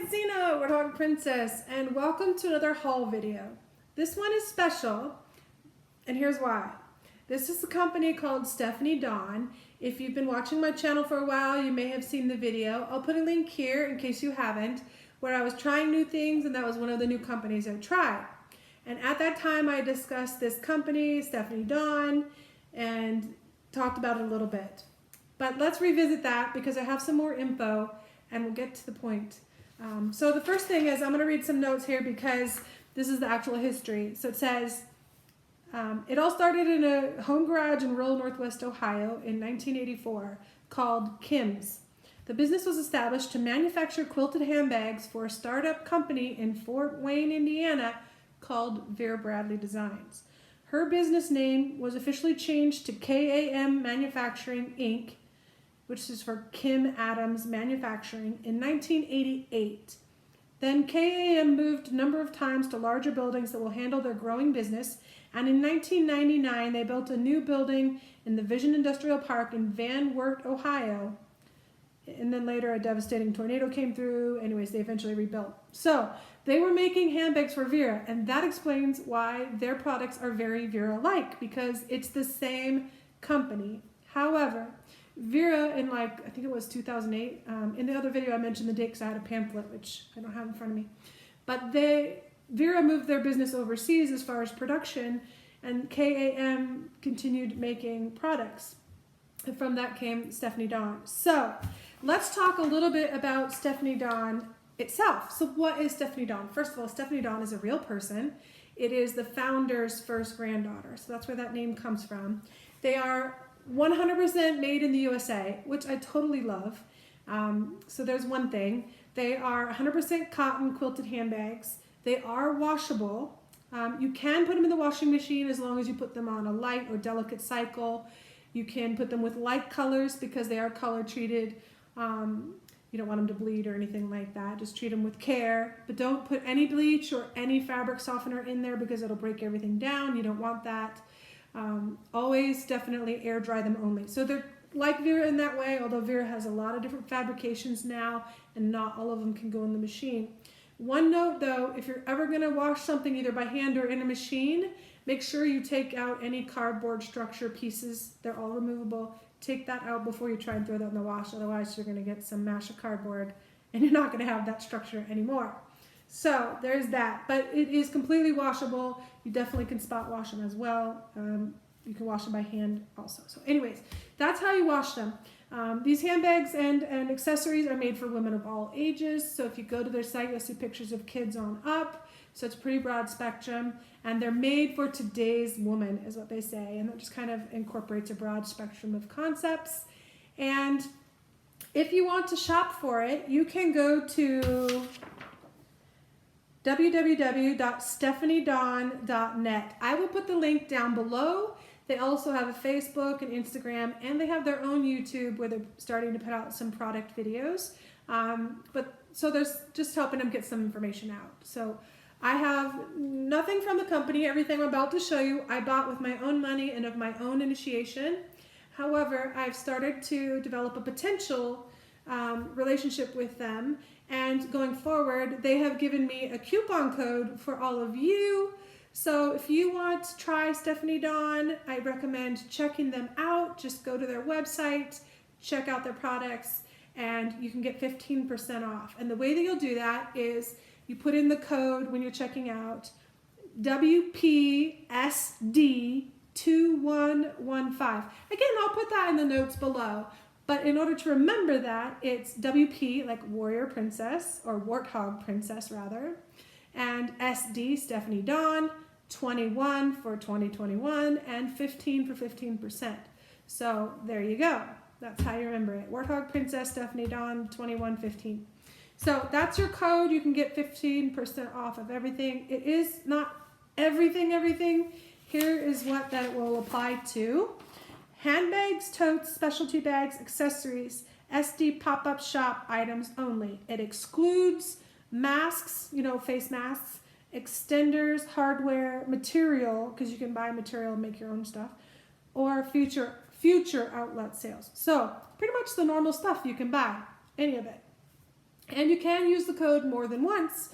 it's Zena, Warthog Princess, and welcome to another haul video. This one is special, and here's why. This is a company called Stephanie Dawn. If you've been watching my channel for a while, you may have seen the video. I'll put a link here in case you haven't, where I was trying new things, and that was one of the new companies I tried. And at that time, I discussed this company, Stephanie Dawn, and talked about it a little bit. But let's revisit that because I have some more info, and we'll get to the point. So the first thing is I'm going to read some notes here because this is the actual history. So it says, it all started in a home garage in rural Northwest Ohio in 1984 called KAM's. The business was established to manufacture quilted handbags for a startup company in Fort Wayne, Indiana called Vera Bradley Designs. Her business name was officially changed to KAM Manufacturing Inc., which is for Kim Adams Manufacturing, in 1988. Then KAM moved a number of times to larger buildings that will handle their growing business, and in 1999 they built a new building in the Vision Industrial Park in Van Wert, Ohio, and then later a devastating tornado came through. Anyways, they eventually rebuilt. So they were making handbags for Vera, and that explains why their products are very Vera-like, because it's the same company. However, Vera, in I think it was 2008, in the other video I mentioned the date because I had a pamphlet, which I don't have in front of me. But Vera moved their business overseas as far as production, and KAM continued making products. And from that came Stephanie Dawn. So let's talk a little bit about Stephanie Dawn itself. So what is Stephanie Dawn? First of all, Stephanie Dawn is a real person. It is the founder's first granddaughter. So that's where that name comes from. They are 100% made in the USA, which I totally love. So there's one thing. They are 100% cotton quilted handbags. They are washable. You can put them in the washing machine as long as you put them on a light or delicate cycle. You can put them with light colors because they are color treated. You don't want them to bleed or anything like that. Just treat them with care, but don't put any bleach or any fabric softener in there because it'll break everything down. You don't want that. Always definitely air dry them only. So they're like Vera in that way, although Vera has a lot of different fabrications now and not all of them can go in the machine. One note though, if you're ever going to wash something either by hand or in a machine, make sure you take out any cardboard structure pieces. They're all removable. Take that out before you try and throw that in the wash, otherwise you're going to get some mash of cardboard and you're not going to have that structure anymore. So there's that, but it is completely washable. You definitely can spot wash them as well. You can wash them by hand also. So anyways, that's how you wash them. These handbags and accessories are made for women of all ages. So if you go to their site, you'll see pictures of kids on up. So it's a pretty broad spectrum, and they're made for today's woman is what they say. And that just kind of incorporates a broad spectrum of concepts. And if you want to shop for it, you can go to www.stephaniedawn.net. I will put the link down below. They also have a Facebook and Instagram, and they have their own YouTube where they're starting to put out some product videos. So there's just helping them get some information out. So I have nothing from the company. Everything I'm about to show you, I bought with my own money and of my own initiation. However, I've started to develop a potential relationship with them. And going forward, they have given me a coupon code for all of you. So if you want to try Stephanie Dawn, I recommend checking them out. Just go to their website, check out their products, and you can get 15% off. And the way that you'll do that is you put in the code when you're checking out, WPSD2115. Again, I'll put that in the notes below. But in order to remember that, it's WP, like Warrior Princess, or Warthog Princess, rather, and SD, Stephanie Dawn, 21 for 2021, and 15 for 15%. So there you go. That's how you remember it. Warthog Princess, Stephanie Dawn, 2115. So that's your code. You can get 15% off of everything. It is not everything. Here is what that will apply to. Handbags, totes, specialty bags, accessories, SD pop-up shop items only. It excludes masks, face masks, extenders, hardware, material, because you can buy material and make your own stuff, or future outlet sales. So pretty much the normal stuff you can buy, any of it. And you can use the code more than once,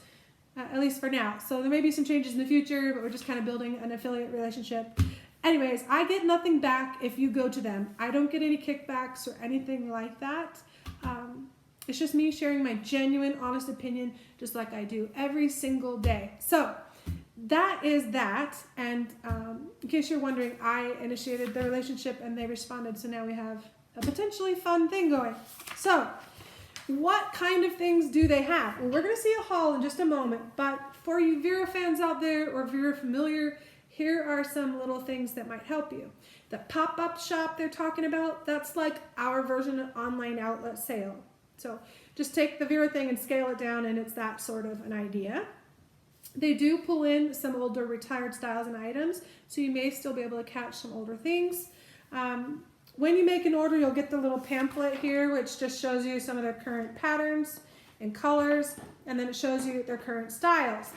at least for now. So there may be some changes in the future, but we're just kind of building an affiliate relationship. Anyways, I get nothing back if you go to them. I don't get any kickbacks or anything like that. It's just me sharing my genuine, honest opinion, just like I do every single day. So that is that. And in case you're wondering, I initiated the relationship and they responded. So now we have a potentially fun thing going. So what kind of things do they have? Well, we're going to see a haul in just a moment. But for you Vera fans out there, or if you're familiar, here are some little things that might help you. The pop-up shop they're talking about, that's like our version of online outlet sale. So just take the Vera thing and scale it down, and it's that sort of an idea. They do pull in some older retired styles and items, so you may still be able to catch some older things. When you make an order, you'll get the little pamphlet here, which just shows you some of their current patterns and colors, and then it shows you their current styles.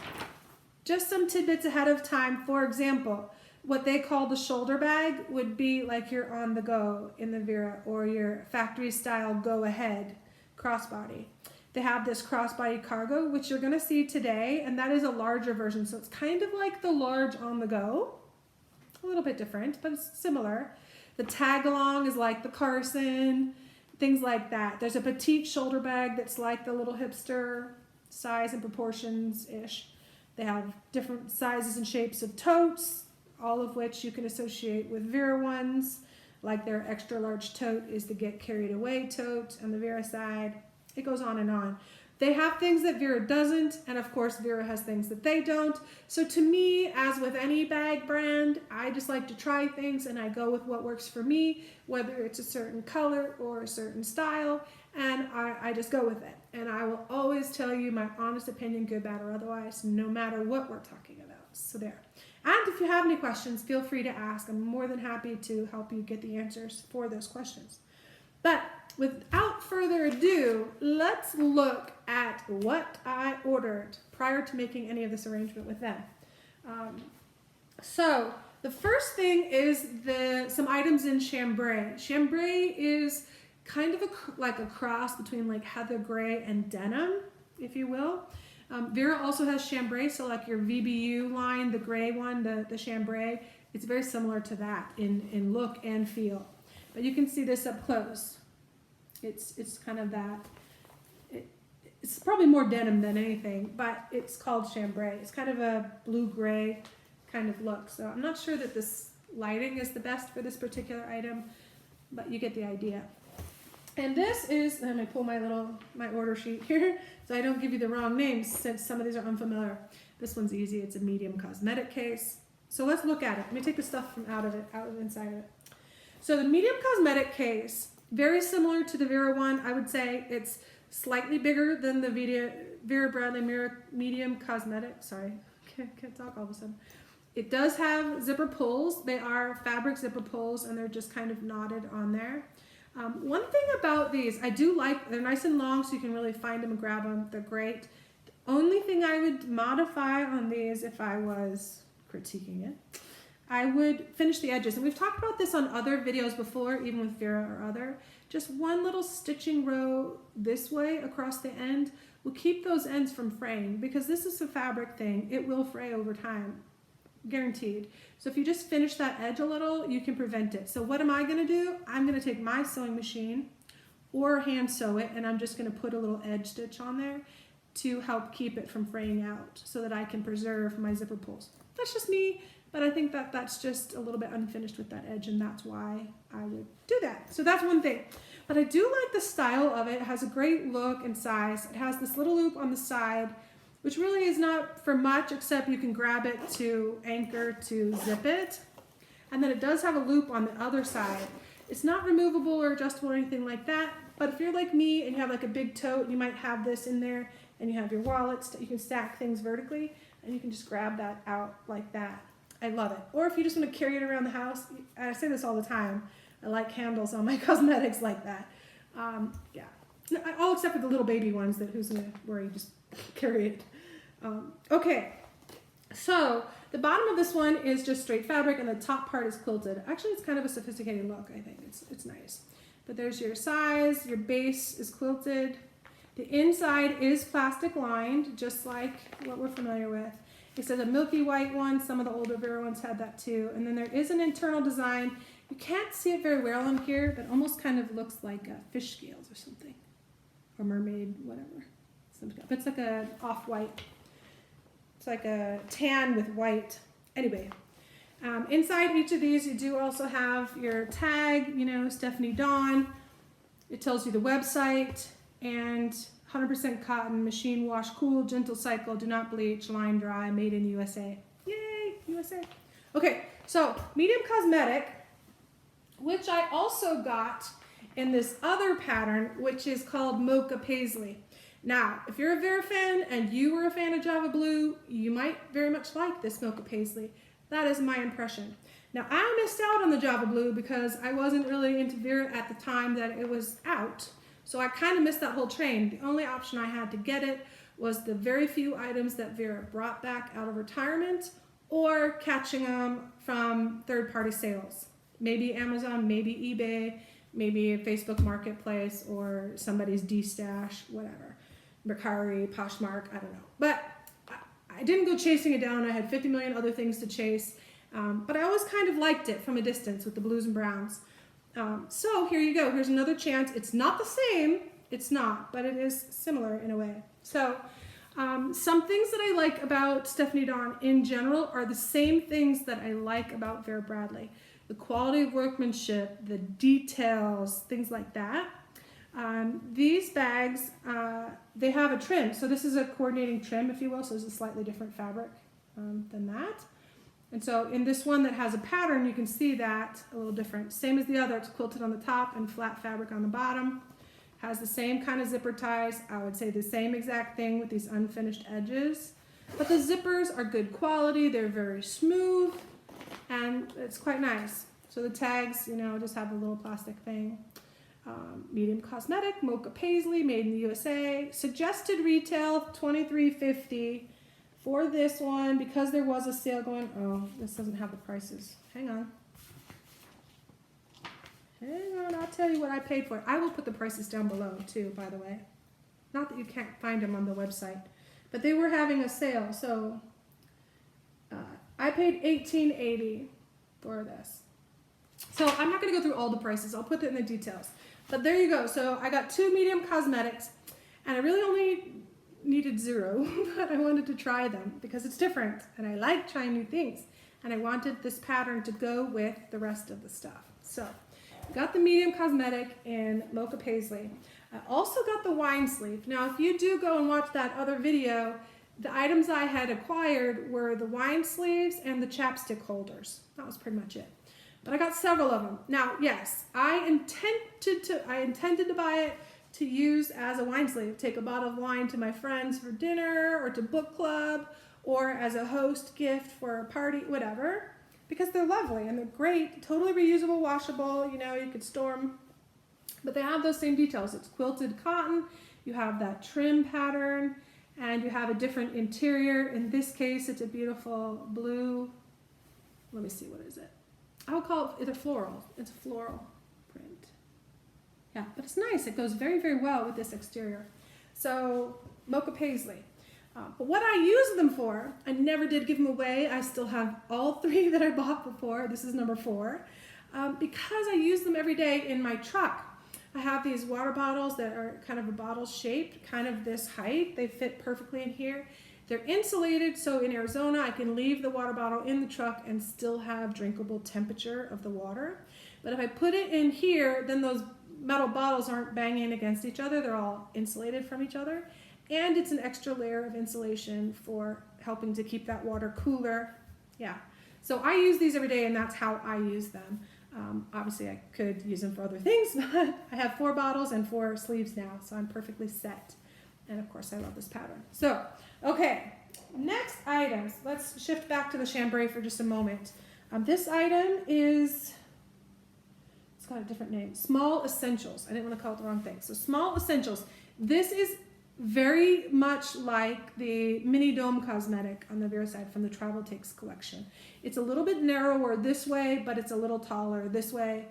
Just some tidbits ahead of time. For example, what they call the shoulder bag would be like your on the go in the Vera, or your factory style go ahead crossbody. They have this crossbody cargo, which you're going to see today, and that is a larger version. So it's kind of like the large on the go, a little bit different, but it's similar. The tag along is like the Carson, things like that. There's a petite shoulder bag that's like the little hipster size and proportions-ish. They have different sizes and shapes of totes, all of which you can associate with Vera ones. Like their extra large tote is the get carried away tote on the Vera side. It goes on and on. They have things that Vera doesn't, and of course Vera has things that they don't. So to me, as with any bag brand, I just like to try things and I go with what works for me, whether it's a certain color or a certain style, and I just go with it. And I will always tell you my honest opinion, good, bad, or otherwise, no matter what we're talking about. So there. And if you have any questions, feel free to ask. I'm more than happy to help you get the answers for those questions. But without further ado, let's look at what I ordered prior to making any of this arrangement with them. So the first thing is some items in Chambray. Chambray is kind of like a cross between like heather gray and denim, if you will. Vera also has Chambray, so like your VBU line, the gray one, the Chambray, it's very similar to that in look and feel. But you can see this up close. It's kind of that. It's probably more denim than anything, but it's called Chambray. It's kind of a blue-gray kind of look. So I'm not sure that this lighting is the best for this particular item, but you get the idea. And this is, let me pull my order sheet here so I don't give you the wrong names since some of these are unfamiliar. This one's easy. It's a medium cosmetic case. So let's look at it. Let me take the stuff from out of inside of it. So the medium cosmetic case, very similar to the Vera one. I would say it's slightly bigger than the Vera Bradley medium cosmetic. Sorry, can't talk all of a sudden. It does have zipper pulls. They are fabric zipper pulls, and they're just kind of knotted on there. One thing about these, I do like, they're nice and long so you can really find them and grab them. They're great. The only thing I would modify on these if I was critiquing it, I would finish the edges. And we've talked about this on other videos before, even with Vera or other. Just one little stitching row this way across the end will keep those ends from fraying, because this is a fabric thing. It will fray over time, guaranteed. So if you just finish that edge a little, you can prevent it. So what am I going to do? I'm going to take my sewing machine or hand sew it, and I'm just going to put a little edge stitch on there to help keep it from fraying out so that I can preserve my zipper pulls. That's just me, but I think that that's just a little bit unfinished with that edge, and that's why I would do that. So that's one thing. But I do like the style of it. It has a great look and size. It has this little loop on the side, which really is not for much, except you can grab it to anchor to zip it. And then it does have a loop on the other side. It's not removable or adjustable or anything like that, but if you're like me and you have like a big tote, you might have this in there, and you have your wallets, you can stack things vertically, and you can just grab that out like that. I love it. Or if you just want to carry it around the house, I say this all the time, I like handles on my cosmetics like that. Yeah, all except for the little baby ones that where you just carry it. Okay, so the bottom of this one is just straight fabric, and the top part is quilted. Actually, it's kind of a sophisticated look. I think it's nice. But there's your size. Your base is quilted. The inside is plastic lined, just like what we're familiar with. It says a milky white one. Some of the older Vera ones had that too. And then there is an internal design. You can't see it very well in here, but almost kind of looks like fish scales or something, or mermaid, whatever. It's like a off-white. It's like a tan with white. Anyway, inside each of these, you do also have your tag, you know, Stephanie Dawn. It tells you the website, and 100% cotton, machine wash, cool, gentle cycle, do not bleach, line dry, made in USA. Yay, USA. Okay, so medium cosmetic, which I also got in this other pattern, which is called Mocha Paisley. Now, if you're a Vera fan and you were a fan of Java Blue, you might very much like this Mocha Paisley. That is my impression. Now, I missed out on the Java Blue because I wasn't really into Vera at the time that it was out. So I kind of missed that whole train. The only option I had to get it was the very few items that Vera brought back out of retirement, or catching them from third-party sales. Maybe Amazon, maybe eBay, maybe a Facebook Marketplace, or somebody's D-Stash, whatever. Mercari, Poshmark, I don't know. But I didn't go chasing it down. I had 50 million other things to chase. But I always kind of liked it from a distance with the blues and browns. So here you go. Here's another chance. It's not the same. It's not, but it is similar in a way. So some things that I like about Stephanie Dawn in general are the same things that I like about Vera Bradley. The quality of workmanship, the details, things like that. These bags, they have a trim. So this is a coordinating trim, if you will. So it's a slightly different fabric than that. And so in this one that has a pattern, you can see that a little different. Same as the other, it's quilted on the top and flat fabric on the bottom. Has the same kind of zipper ties. I would say the same exact thing with these unfinished edges. But the zippers are good quality. They're very smooth and it's quite nice. So the tags, you know, just have a little plastic thing. Medium cosmetic, Mocha Paisley, made in the USA. Suggested retail, $23.50. For this one, because there was a sale going, oh, this doesn't have the prices. Hang on, I'll tell you what I paid for it. I will put the prices down below too, by the way. Not that you can't find them on the website, but they were having a sale, so I paid $18.80 for this. So I'm not gonna go through all the prices. I'll put it in the details. But there you go. So I got 2 medium cosmetics, and I really only needed 0, but I wanted to try them because it's different and I like trying new things, and I wanted this pattern to go with the rest of the stuff. So I got the medium cosmetic in Mocha Paisley. I also got the wine sleeve. Now if you do go and watch that other video, the items I had acquired were the wine sleeves and the chapstick holders. That was pretty much it. But I got several of them. Now yes, I intended to buy it to use as a wine sleeve. Take a bottle of wine to my friends for dinner or to book club or as a host gift for a party, whatever, because they're lovely and they're great, totally reusable, washable, you know, you could store them, but they have those same details. It's quilted cotton, you have that trim pattern, and you have a different interior. In this case, it's a beautiful blue, let me see, what is it? I would call it a floral. It's a floral print. Yeah, but it's nice. It goes very, very well with this exterior. So, Mocha Paisley. But what I use them for, I never did give them away. I still have all 3 that I bought before. This is number 4. Because I use them every day in my truck. I have these water bottles that are kind of a bottle shaped, kind of this height. They fit perfectly in here. They're insulated, so in Arizona, I can leave the water bottle in the truck and still have drinkable temperature of the water. But if I put it in here, then those metal bottles aren't banging against each other. They're all insulated from each other. And it's an extra layer of insulation for helping to keep that water cooler. Yeah. So I use these every day, and that's how I use them. Obviously, I could use them for other things, but I have 4 bottles and 4 sleeves now, so I'm perfectly set. And of course, I love this pattern. So, okay, next items. Let's shift back to the chambray for just a moment. This item is, it's got a different name, Small Essentials. I didn't want to call it the wrong thing. So Small Essentials. This is very much like the mini dome cosmetic on the Vera side from the Travel Takes collection. It's a little bit narrower this way, but it's a little taller this way.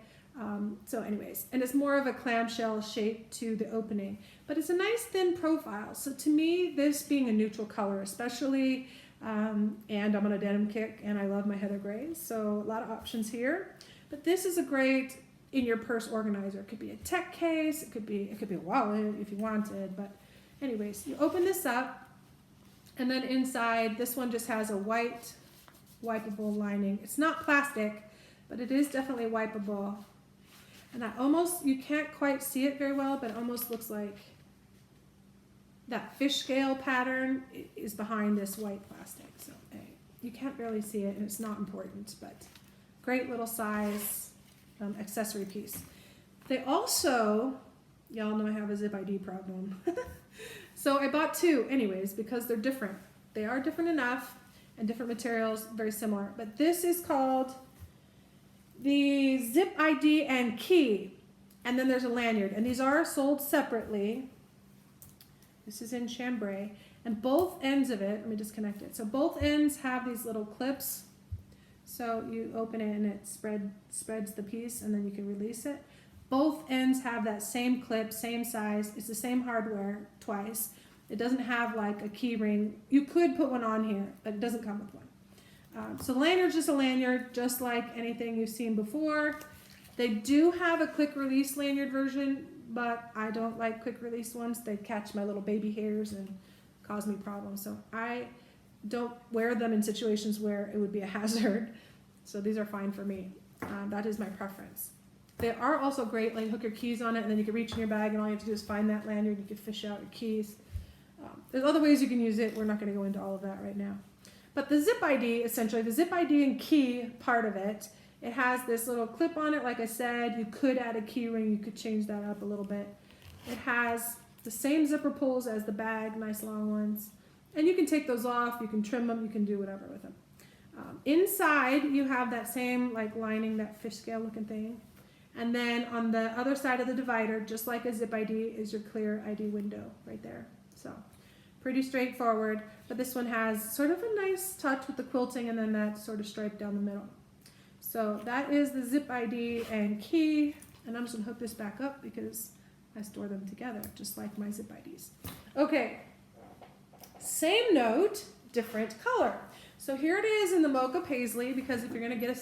So anyways, and it's more of a clamshell shape to the opening, but it's a nice thin profile. So to me, this being a neutral color, especially, and I'm on a denim kick and I love my heather grays, so a lot of options here. But this is a great in your purse organizer. It could be a tech case, it could be a wallet if you wanted. But anyways, you open this up, and then inside, this one just has a white wipeable lining. It's not plastic, but it is definitely wipeable. And you can't quite see it very well, but it almost looks like that fish scale pattern is behind this white plastic. So you can't barely see it, and it's not important, but great little size accessory piece. They also, y'all know I have a zip ID problem. So I bought two anyways, because they're different. They are different enough, and different materials, very similar. But this is called the Zip ID and Key, and then there's a lanyard, and these are sold separately. This is in Chambray, and both ends of it, let me disconnect it. So both ends have these little clips. So you open it and it spreads the piece, and then you can release it. Both ends have that same clip, same size. It's the same hardware twice. It doesn't have like a key ring. You could put one on here, but it doesn't come with one. So lanyard's just a lanyard, just like anything you've seen before. They do have a quick release lanyard version, but I don't like quick release ones. They catch my little baby hairs and cause me problems. So I don't wear them in situations where it would be a hazard. So these are fine for me. That is my preference. They are also great, like hook your keys on it, and then you can reach in your bag, and all you have to do is find that lanyard. You can fish out your keys. There's other ways you can use it. We're not going to go into all of that right now. But the Zip ID, essentially, the Zip ID and Key part of it, it has this little clip on it. Like I said, you could add a key ring. You could change that up a little bit. It has the same zipper pulls as the bag, nice long ones. And you can take those off. You can trim them. You can do whatever with them. Inside, you have that same like lining, that fish scale looking thing. And then on the other side of the divider, just like a Zip ID, is your clear ID window right there. So pretty straightforward, but this one has sort of a nice touch with the quilting and then that sort of stripe down the middle. So that is the Zip ID and Key, and I'm just gonna hook this back up because I store them together, just like my Zip IDs. Okay, same note, different color. So here it is in the Mocha Paisley, because if you're gonna get a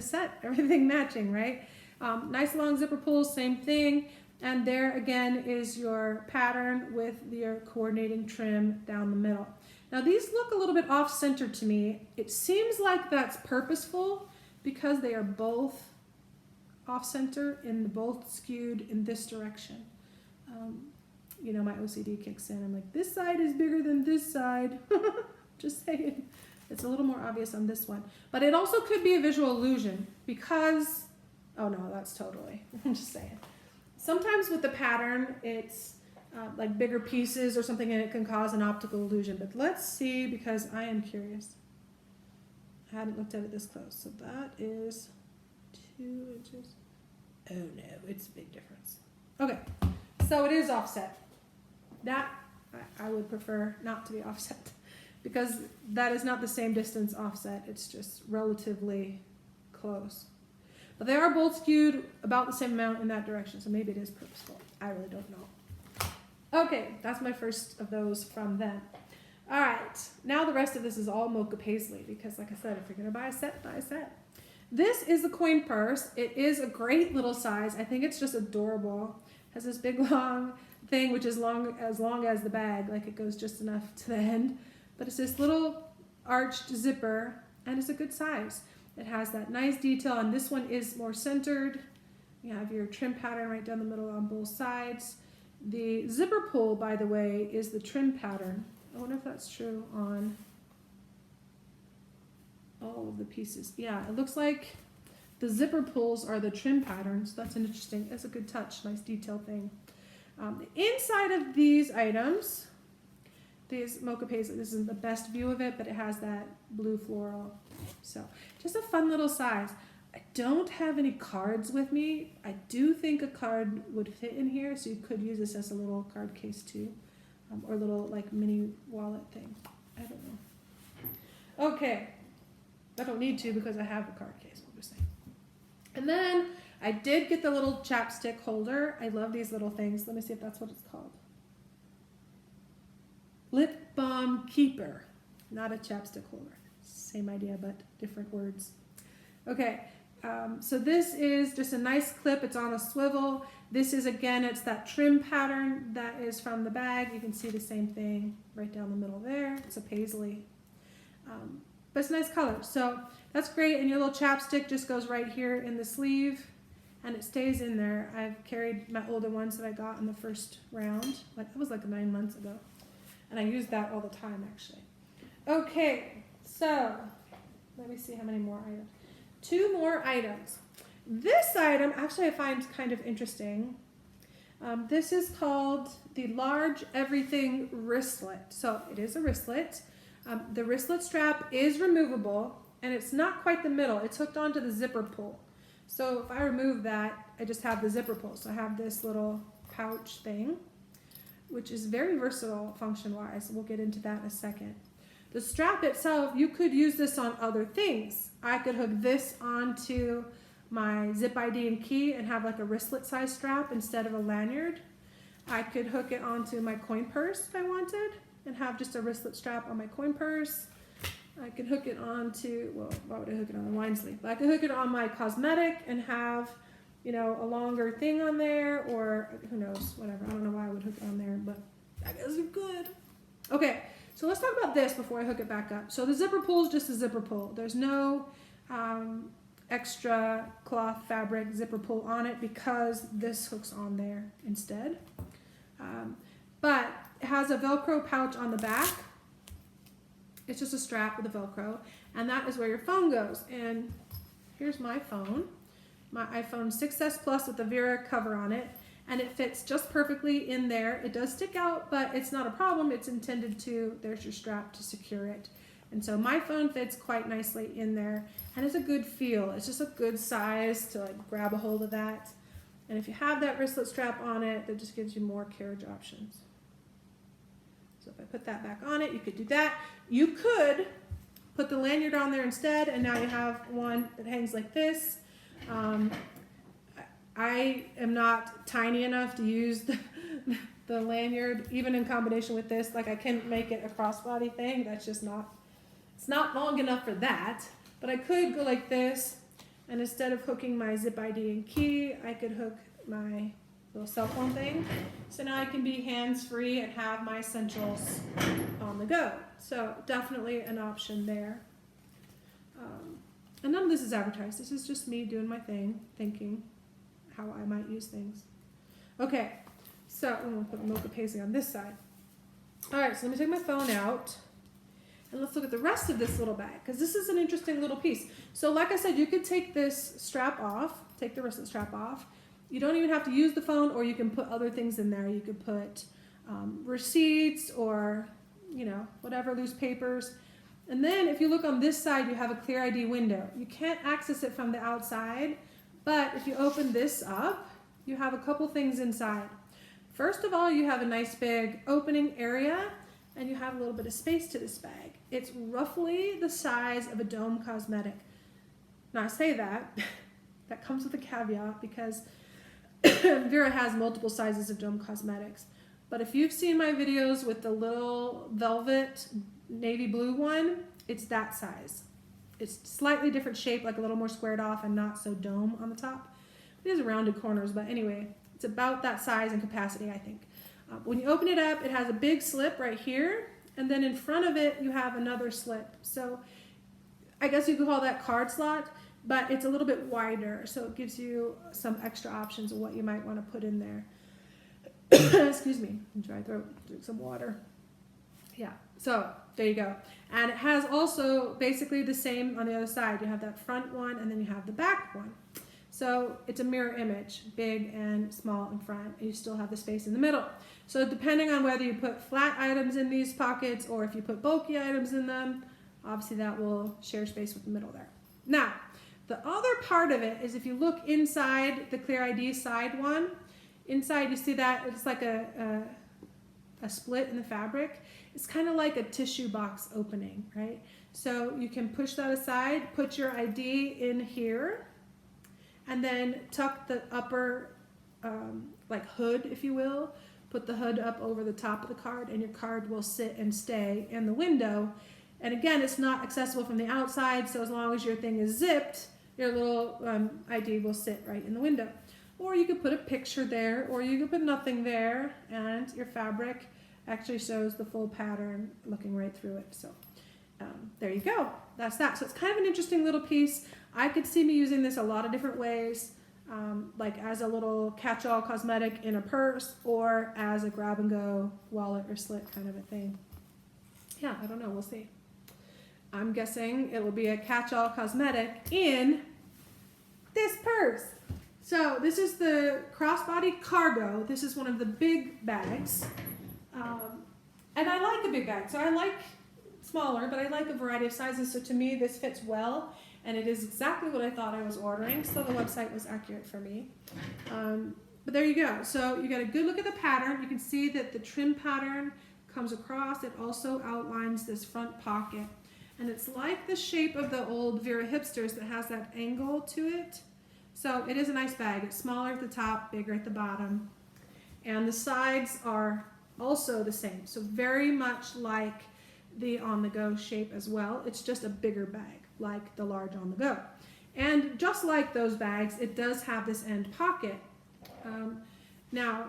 set, everything matching, right? Nice long zipper pulls, same thing. And there again is your pattern with your coordinating trim down the middle. Now these look a little bit off-center to me. It seems like that's purposeful because they are both off-center and both skewed in this direction. You know, my OCD kicks in. I'm like, this side is bigger than this side. Just saying. It's a little more obvious on this one. But it also could be a visual illusion because, oh no, that's totally, I'm just saying. Sometimes with the pattern, it's like bigger pieces or something, and it can cause an optical illusion. But let's see, because I am curious. I hadn't looked at it this close. So that is 2 inches. Oh no, it's a big difference. Okay, so it is offset. That I would prefer not to be offset, because that is not the same distance offset. It's just relatively close. But they are both skewed about the same amount in that direction, so maybe it is purposeful. I really don't know. Okay, that's my first of those from them. All right, now the rest of this is all Mocha Paisley, because like I said, if you're gonna buy a set, buy a set. This is the coin purse. It is a great little size. I think it's just adorable. It has this big long thing, which is long as the bag, like it goes just enough to the end. But it's this little arched zipper, and it's a good size. It has that nice detail, and this one is more centered. You have your trim pattern right down the middle on both sides. The zipper pull, by the way, is the trim pattern. I wonder if that's true on all of the pieces. Yeah, it looks like the zipper pulls are the trim patterns. That's an interesting, that's a good touch, nice detail thing. The inside of these items, these Mocha Paisley, this isn't the best view of it, but it has that blue floral. So just a fun little size. I don't have any cards with me. I do think a card would fit in here, so you could use this as a little card case too, or a little like mini wallet thing. I don't know. Okay, I don't need to because I have a card case, what we're saying. And then I did get the little chapstick holder. I love these little things. Let me see if that's what it's called. Lip balm keeper, not a chapstick holder. Same idea, but different words. Okay, so this is just a nice clip. It's on a swivel. This is, again, it's that trim pattern that is from the bag. You can see the same thing right down the middle there. It's a Paisley. But it's a nice color. So that's great. And your little chapstick just goes right here in the sleeve and it stays in there. I've carried my older ones that I got in the first round. That was like 9 months ago. And I use that all the time, actually. Okay, so let me see how many more items. 2 more items. This item, actually, I find kind of interesting. This is called the Large Everything Wristlet. So it is a wristlet. The wristlet strap is removable, and it's not quite the middle. It's hooked onto the zipper pull. So if I remove that, I just have the zipper pull. So I have this little pouch thing, which is very versatile function-wise. We'll get into that in a second. The strap itself, you could use this on other things. I could hook this onto my zip ID and key and have like a wristlet size strap instead of a lanyard. I could hook it onto my coin purse if I wanted and have just a wristlet strap on my coin purse. I could hook it onto, well, why would I hook it on a wine sleeve? But I could hook it on my Cosmetic and have, you know, a longer thing on there, or who knows, whatever. I don't know why I would hook it on there, but I guess you could. Okay, so let's talk about this before I hook it back up. So the zipper pull is just a zipper pull. There's no extra cloth fabric zipper pull on it because this hooks on there instead. But it has a Velcro pouch on the back. It's just a strap with a Velcro, and that is where your phone goes. And here's my phone, my iPhone 6S Plus with the Vera cover on it, and it fits just perfectly in there. It does stick out, but it's not a problem. It's intended to, there's your strap to secure it. And so my phone fits quite nicely in there, and it's a good feel. It's just a good size to like grab a hold of that. And if you have that wristlet strap on it, that just gives you more carriage options. So if I put that back on it, you could do that. You could put the lanyard on there instead, and now you have one that hangs like this. I am not tiny enough to use the lanyard, even in combination with this. Like, I can make it a crossbody thing. That's just not, it's not long enough for that. But I could go like this, and instead of hooking my zip ID and key, I could hook my little cell phone thing. So now I can be hands-free and have my essentials on the go. So definitely an option there. And none of this is advertised. This is just me doing my thing, thinking how I might use things. Okay, so I'm gonna put Mocha Paisley on this side. All right, so let me take my phone out and let's look at the rest of this little bag, because this is an interesting little piece. So like I said, you could take this strap off, take the wristlet strap off. You don't even have to use the phone, or you can put other things in there. You could put receipts or, you know, whatever, loose papers. And then if you look on this side, you have a clear ID window. You can't access it from the outside, but if you open this up, you have a couple things inside. First of all, you have a nice big opening area, and you have a little bit of space to this bag. It's roughly the size of a Dome Cosmetic. Now I say that, that comes with a caveat, because Vera has multiple sizes of Dome Cosmetics. But if you've seen my videos with the little velvet navy blue one, it's that size. It's slightly different shape, like a little more squared off and not so dome on the top. It has rounded corners, but anyway, it's about that size and capacity, I think. When you open it up, it has a big slip right here, and then in front of it, you have another slip. So I guess you could call that card slot, but it's a little bit wider, so it gives you some extra options of what you might want to put in there. Excuse me, dry throat, drink some water. Yeah, so there you go. And it has also basically the same on the other side. You have that front one, and then you have the back one. So it's a mirror image, big and small in front, and you still have the space in the middle. So depending on whether you put flat items in these pockets or if you put bulky items in them, obviously that will share space with the middle there. Now, the other part of it is if you look inside the Clear ID side one, inside you see that it's like a split in the fabric. It's kind of like a tissue box opening, right? So you can push that aside, put your ID in here, and then tuck the upper like hood, if you will. Put the hood up over the top of the card, and your card will sit and stay in the window. And again, it's not accessible from the outside, so as long as your thing is zipped, your little ID will sit right in the window. Or you could put a picture there, or you could put nothing there, and your fabric actually shows the full pattern looking right through it. So there you go. That's that. So it's kind of an interesting little piece. I could see me using this a lot of different ways. Like as a little catch-all cosmetic in a purse, or as a grab-and-go wallet or slit kind of a thing. Yeah, I don't know. We'll see. I'm guessing it will be a catch-all cosmetic in this purse. So this is the crossbody cargo. This is one of the big bags. And I like a big bag. So I like smaller, but I like a variety of sizes. So to me, this fits well. And it is exactly what I thought I was ordering, so the website was accurate for me. But there you go. So you get a good look at the pattern. You can see that the trim pattern comes across. It also outlines this front pocket. And it's like the shape of the old Vera Hipsters that has that angle to it. So it is a nice bag. It's smaller at the top, bigger at the bottom. And the sides are also the same. So very much like the on-the-go shape as well. It's just a bigger bag, like the large on the go. And just like those bags, it does have this end pocket. Now,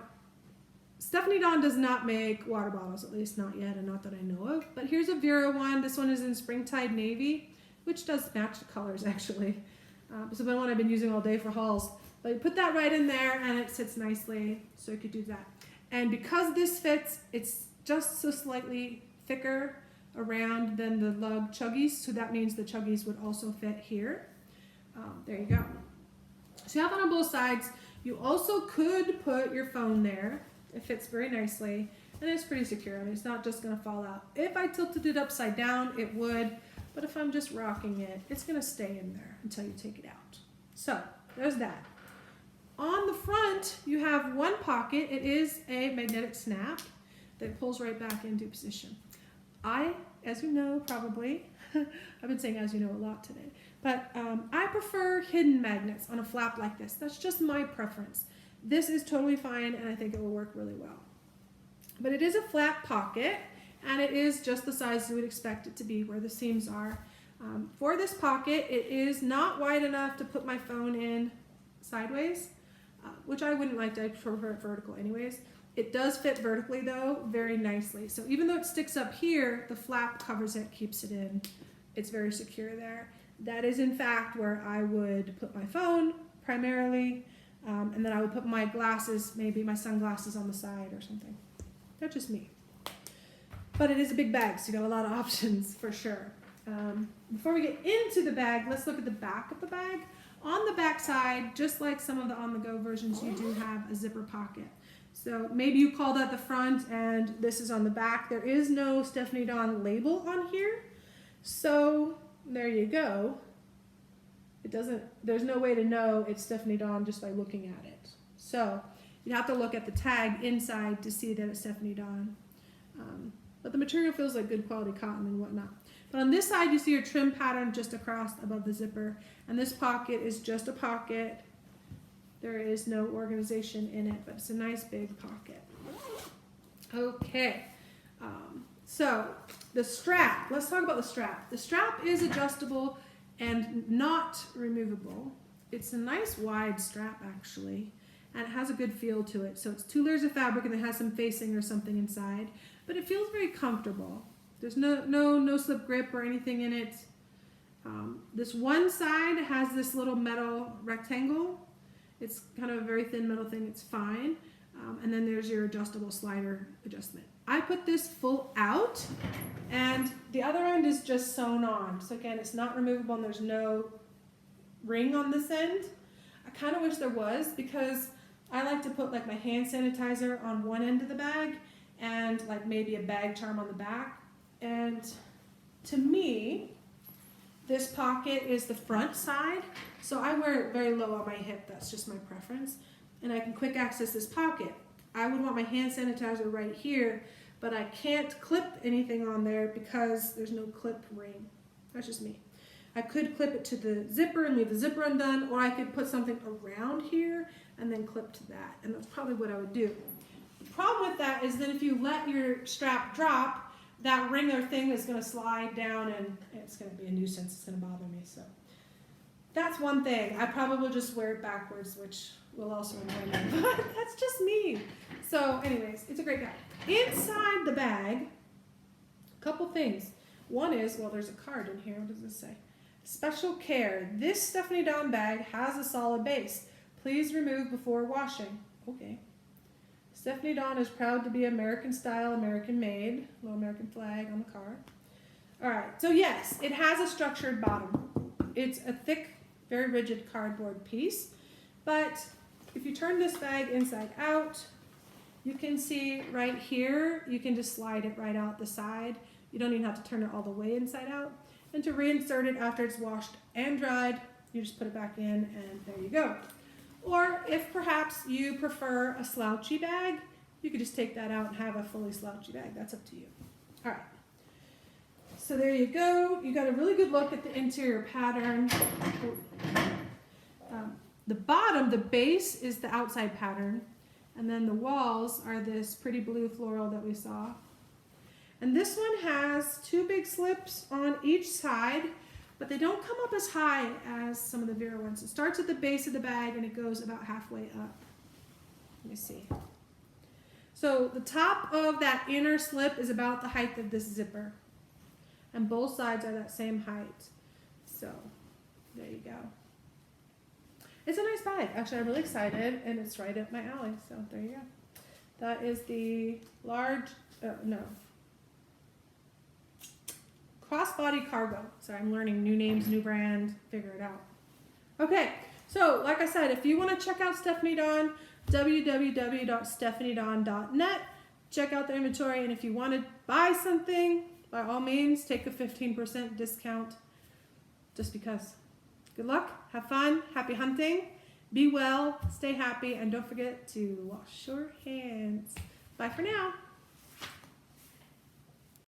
Stephanie Dawn does not make water bottles, at least not yet, and not that I know of. But here's a Vera one. This one is in Springtide Navy, which does match the colors, actually. It's the one I've been using all day for hauls. But you put that right in there, and it sits nicely, so you could do that. And because this fits, it's just so slightly thicker around than the lug chuggies, so that means the chuggies would also fit here. There you go. So you have it on both sides. You also could put your phone there. It fits very nicely, and it's pretty secure. I mean, it's not just going to fall out. If I tilted it upside down, it would, but if I'm just rocking it, it's going to stay in there until you take it out. So there's that. On the front, you have one pocket. It is a magnetic snap that pulls right back into position. As you know, probably, I've been saying as you know a lot today, but I prefer hidden magnets on a flap like this. That's just my preference. This is totally fine, and I think it will work really well. But it is a flat pocket, and it is just the size you would expect it to be where the seams are. For this pocket, it is not wide enough to put my phone in sideways, which I wouldn't like to. I prefer it vertical anyways. It does fit vertically though, very nicely. So even though it sticks up here, the flap covers it, keeps it in. It's very secure there. That is in fact where I would put my phone primarily, and then I would put my glasses, maybe my sunglasses on the side or something. That's just me. But it is a big bag, so you got a lot of options for sure. Before we get into the bag, let's look at the back of the bag. On the back side, just like some of the on-the-go versions, you do have a zipper pocket. So maybe you call that the front and this is on the back. There is no Stephanie Dawn label on here. So there you go. There's no way to know it's Stephanie Dawn just by looking at it. So you have to look at the tag inside to see that it's Stephanie Dawn. But the material feels like good quality cotton and whatnot. But on this side, you see your trim pattern just across above the zipper. And this pocket is just a pocket. There is no organization in it, but it's a nice big pocket. Okay, so the strap. Let's talk about the strap. The strap is adjustable and not removable. It's a nice wide strap actually, and it has a good feel to it. So it's 2 layers of fabric and it has some facing or something inside, but it feels very comfortable. There's no slip grip or anything in it. This one side has this little metal rectangle. It's kind of a very thin metal thing. It's fine. And then there's your adjustable slider adjustment. I put this full out, and the other end is just sewn on. So again, it's not removable, and there's no ring on this end. I kind of wish there was, because I like to put like my hand sanitizer on one end of the bag and like maybe a bag charm on the back. And to me, this pocket is the front side, so I wear it very low on my hip. That's just my preference. And I can quick access this pocket. I would want my hand sanitizer right here, but I can't clip anything on there because there's no clip ring. That's just me. I could clip it to the zipper and leave the zipper undone, or I could put something around here and then clip to that. And that's probably what I would do. The problem with that is that if you let your strap drop, that ring or thing is going to slide down and it's going to be a nuisance. It's going to bother me. So that's one thing. I probably will just wear it backwards, which will also annoy me. But that's just me. So anyways, it's a great bag. Inside the bag, a couple things. One is, well, there's a card in here. What does this say? Special care. This Stephanie Dawn bag has a solid base. Please remove before washing. Okay. Stephanie Dawn is proud to be American style, American made. Little American flag on the card. All right. So yes, it has a structured bottom. It's a thick, very rigid cardboard piece. But if you turn this bag inside out, you can see right here, you can just slide it right out the side. You don't even have to turn it all the way inside out. And to reinsert it after it's washed and dried, you just put it back in and there you go. Or if perhaps you prefer a slouchy bag, you could just take that out and have a fully slouchy bag. That's up to you. All right. So there you go. You got a really good look at the interior pattern. The bottom, the base is the outside pattern. And then the walls are this pretty blue floral that we saw. And this one has two big slips on each side, but they don't come up as high as some of the Vera ones. It starts at the base of the bag and it goes about halfway up. Let me see. So the top of that inner slip is about the height of this zipper. And both sides are that same height. So there you go. It's a nice bag. Actually, I'm really excited and it's right up my alley. So there you go. That is the large, crossbody cargo. Sorry, I'm learning new names, new brand, figure it out. Okay, so like I said, if you want to check out Stephanie Dawn, www.stephaniedawn.net. Check out the inventory, and if you want to buy something, by all means, take a 15% discount just because. Good luck, have fun, happy hunting, be well, stay happy, and don't forget to wash your hands. Bye for now.